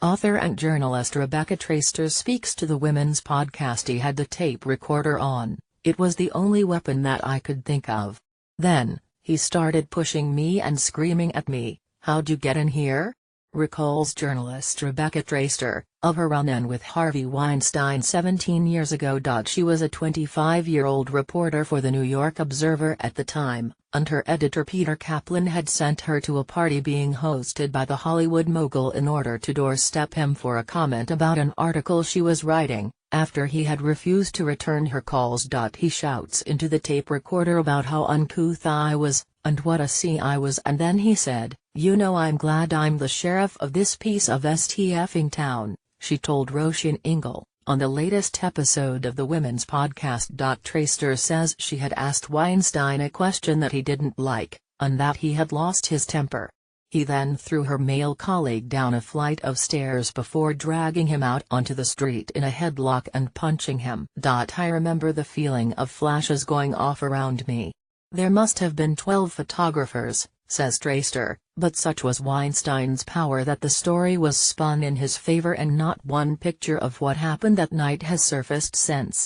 Author and journalist Rebecca Traister speaks to the Women's Podcast. He had the tape recorder on, it was the only weapon that I could think of. Then, he started pushing me and screaming at me, "How'd you get in here?" Recalls journalist Rebecca Traister, of her run-in with Harvey Weinstein 17 years ago. She was a 25-year-old reporter for the New York Observer at the time, and her editor Peter Kaplan had sent her to a party being hosted by the Hollywood mogul in order to doorstep him for a comment about an article she was writing. After he had refused to return her calls. He shouts into the tape recorder about how uncouth I was, and what a C I was, and then he said, "You know, I'm glad I'm the sheriff of this piece of STFing town," she told Roisin Ingle, on the latest episode of the Women's Podcast. Traister says she had asked Weinstein a question that he didn't like, and that he had lost his temper. He then threw her male colleague down a flight of stairs before dragging him out onto the street in a headlock and punching him. "I remember the feeling of flashes going off around me. There must have been 12 photographers," says Traister, but such was Weinstein's power that the story was spun in his favor and not one picture of what happened that night has surfaced since.